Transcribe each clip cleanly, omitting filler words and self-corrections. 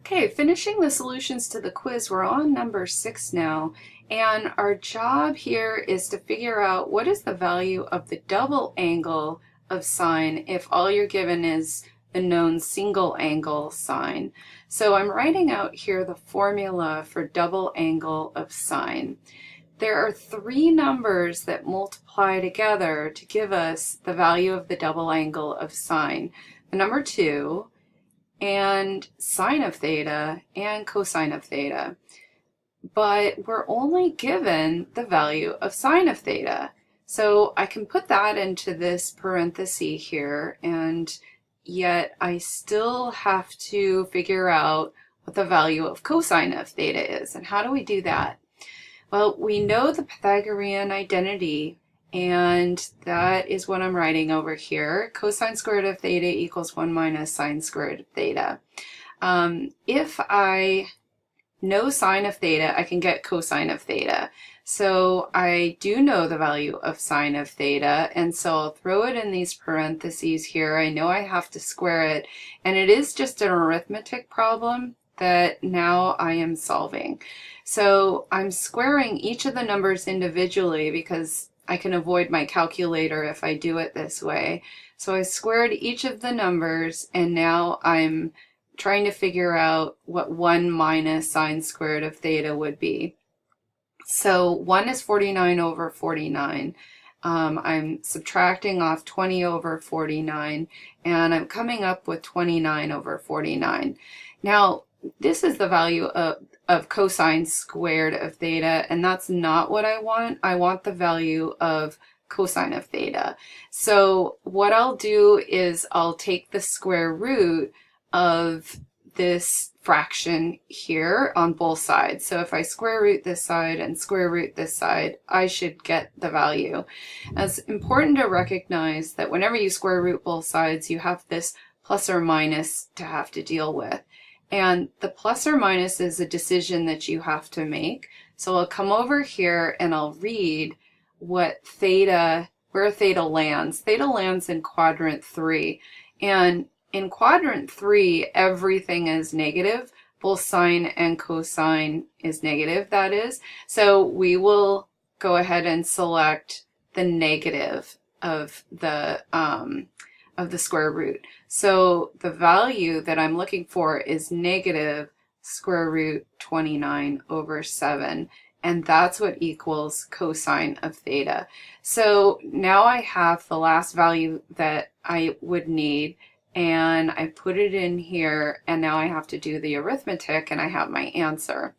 Okay, finishing the solutions to the quiz, we're on number 6 now, and our job here is to figure out what is the value of the double angle of sine if all you're given is the known single angle sine. So I'm writing out here the formula for double angle of sine. There are three numbers that multiply together to give us the value of the double angle of sine. The number 2, and sine of theta and cosine of theta. But we're only given the value of sine of theta. So I can put that into this parenthesis here, and yet I still have to figure out what the value of cosine of theta is. And how do we do that? Well, we know the Pythagorean identity, and that is what I'm writing over here. Cosine squared of theta equals 1 minus sine squared of theta. If I know sine of theta, I can get cosine of theta. So I do know the value of sine of theta, and so I'll throw it in these parentheses here. I know I have to square it, and it is just an arithmetic problem that now I am solving. So I'm squaring each of the numbers individually because I can avoid my calculator if I do it this way. So I squared each of the numbers, and now I'm trying to figure out what 1 minus sine squared of theta would be. So 1 is 49 over 49. I'm subtracting off 20 over 49, and I'm coming up with 29 over 49. Now, this is the value of cosine squared of theta, and that's not what I want. I want the value of cosine of theta. So what I'll do is I'll take the square root of this fraction here on both sides. So if I square root this side and square root this side, I should get the value. It's important to recognize that whenever you square root both sides, you have this plus or minus to have to deal with. And the plus or minus is a decision that you have to make. So I'll come over here and I'll read what theta, where theta lands. Theta lands in quadrant 3. And in quadrant 3, everything is negative. Both sine and cosine is negative, that is. So we will go ahead and select the negative of the square root. So the value that I'm looking for is negative square root 29 over 7. And that's what equals cosine of theta. So now I have the last value that I would need, and I put it in here, and now I have to do the arithmetic, and I have my answer.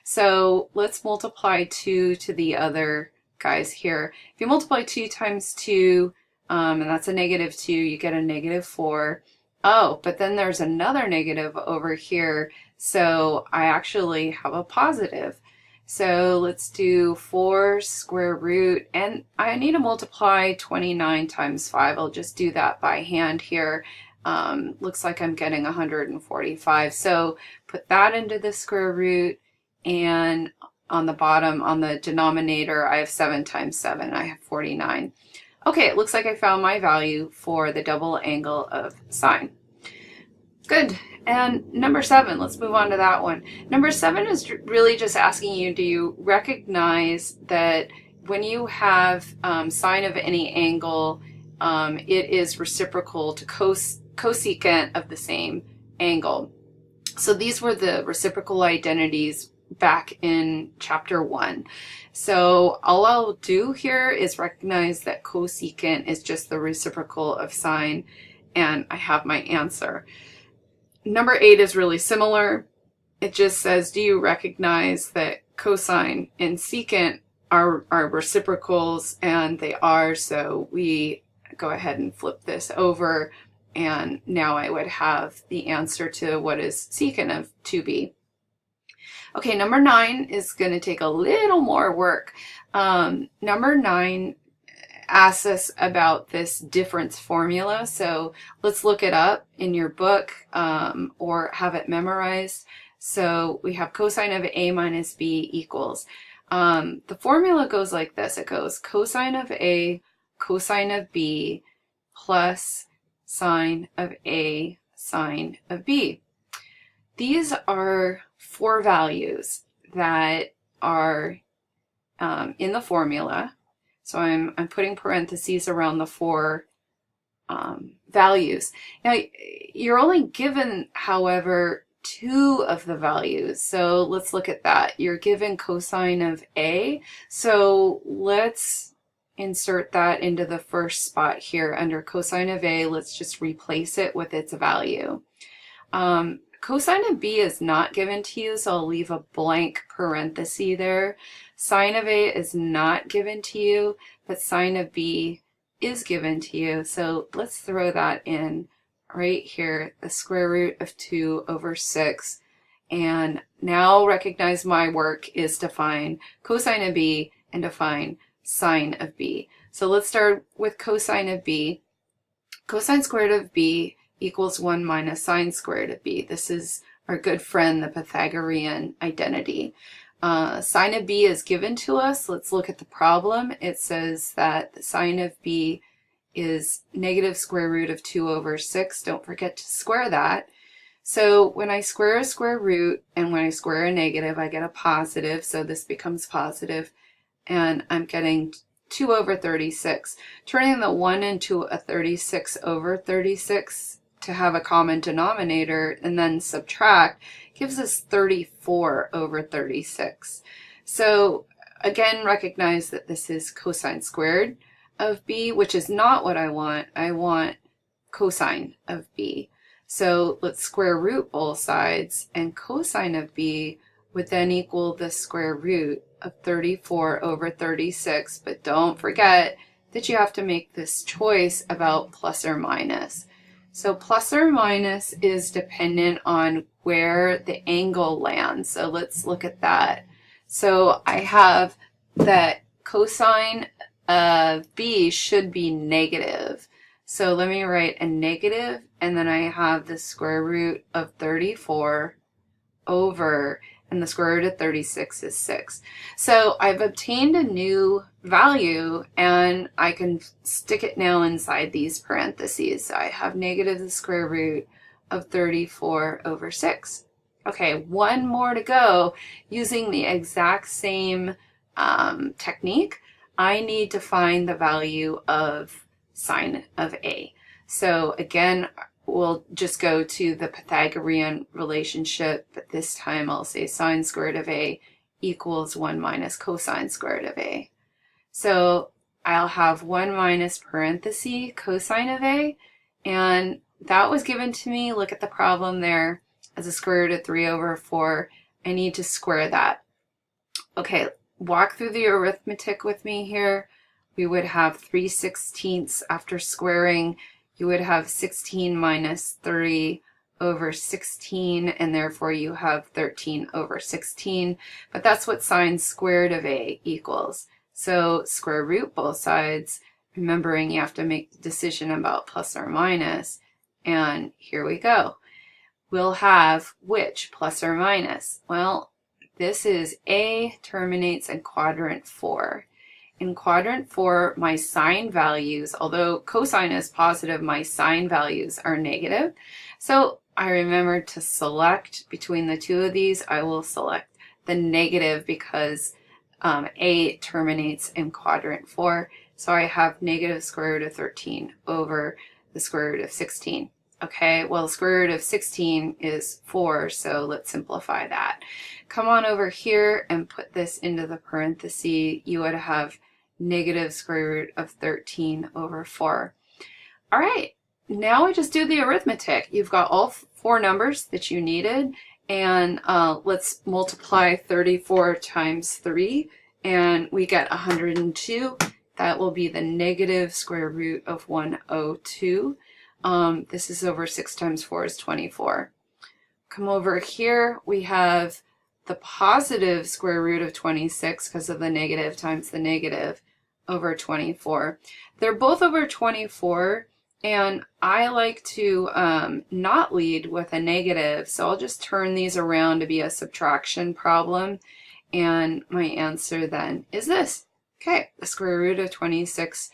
So let's multiply 2 to the other guys here. If you multiply 2 times 2, and that's a negative 2, you get a negative 4. Oh, but then there's another negative over here, so I actually have a positive. So let's do 4 square root, and I need to multiply 29 times 5. I'll just do that by hand here. Looks like I'm getting 145. So put that into the square root, and on the bottom, on the denominator, I have 7 times 7. I have 49. Okay, it looks like I found my value for the double angle of sine. Good. And number 7, let's move on to that one. Number 7 is really just asking you, do you recognize that when you have sine of any angle, it is reciprocal to cosecant of the same angle? So these were the reciprocal identities back in chapter 1. So all I'll do here is recognize that cosecant is just the reciprocal of sine, and I have my answer. Number 8 is really similar. It just says, do you recognize that cosine and secant are reciprocals? And they are, so we go ahead and flip this over, and now I would have the answer to what is secant of 2b. Okay, number 9 is going to take a little more work. Number 9 asks us about this difference formula, so let's look it up in your book or have it memorized. So we have cosine of a minus b equals. The formula goes like this. It goes cosine of a cosine of b plus sine of a sine of b. these are 4 values that are in the formula. So I'm putting parentheses around the 4 values. Now, you're only given, however, 2 of the values. So let's look at that. You're given cosine of A. So let's insert that into the first spot here under cosine of A. Let's just replace it with its value. Cosine of B is not given to you, so I'll leave a blank parenthesis there. Sine of A is not given to you, but sine of B is given to you. So let's throw that in right here, the square root of 2 over 6. And now recognize my work is to find cosine of B and to find sine of B. So let's start with cosine of B. Cosine squared of B equals 1 minus sine squared of B. This is our good friend, the Pythagorean identity. Sine of B is given to us. Let's look at the problem. It says that the sine of B is negative square root of 2 over 6. Don't forget to square that. So when I square a square root and when I square a negative, I get a positive. So this becomes positive, and I'm getting 2 over 36. Turning the 1 into a 36 over 36 to have a common denominator and then subtract gives us 34 over 36. So again, recognize that this is cosine squared of B, which is not what I want. I want cosine of B. So let's square root both sides, and cosine of B would then equal the square root of 34 over 36. But don't forget that you have to make this choice about plus or minus. So plus or minus is dependent on where the angle lands. So let's look at that. So I have that cosine of B should be negative. So let me write a negative, and then I have the square root of 34 over, and the square root of 36 is 6. So I've obtained a new value, and I can stick it now inside these parentheses. So I have negative the square root of 34 over 6. Okay, one more to go. Using the exact same technique, I need to find the value of sine of A. So again, we'll just go to the Pythagorean relationship, but this time I'll say sine squared of A equals 1 minus cosine squared of A. So I'll have 1 minus parenthesis cosine of A, and that was given to me, look at the problem there, as a square root of 3 over 4. I need to square that. Okay, walk through the arithmetic with me here. We would have 3/16 after squaring. You would have 16 minus 3 over 16, and therefore you have 13 over 16. But that's what sine squared of A equals. So square root both sides, remembering you have to make the decision about plus or minus. And here we go. We'll have which plus or minus? Well, this is A terminates in quadrant 4. In quadrant 4, my sine values, although cosine is positive, my sine values are negative. So I remember to select between the two of these. I will select the negative because A terminates in quadrant 4. So I have negative square root of 13 over the square root of 16. Okay, well, the square root of 16 is 4, so let's simplify that. Come on over here and put this into the parenthesis. You would have negative square root of 13 over 4. All right, now we just do the arithmetic. You've got all 4 numbers that you needed, and let's multiply 34 times 3, and we get 102. That will be the negative square root of 102. This is over 6 times 4 is 24. Come over here, we have the positive square root of 26 because of the negative times the negative over 24. They're both over 24, and I like to not lead with a negative, so I'll just turn these around to be a subtraction problem, and my answer then is this. Okay, the square root of 26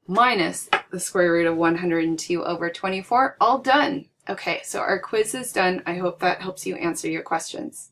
minus the square root of 102 over 24, all done. Okay, so our quiz is done. I hope that helps you answer your questions.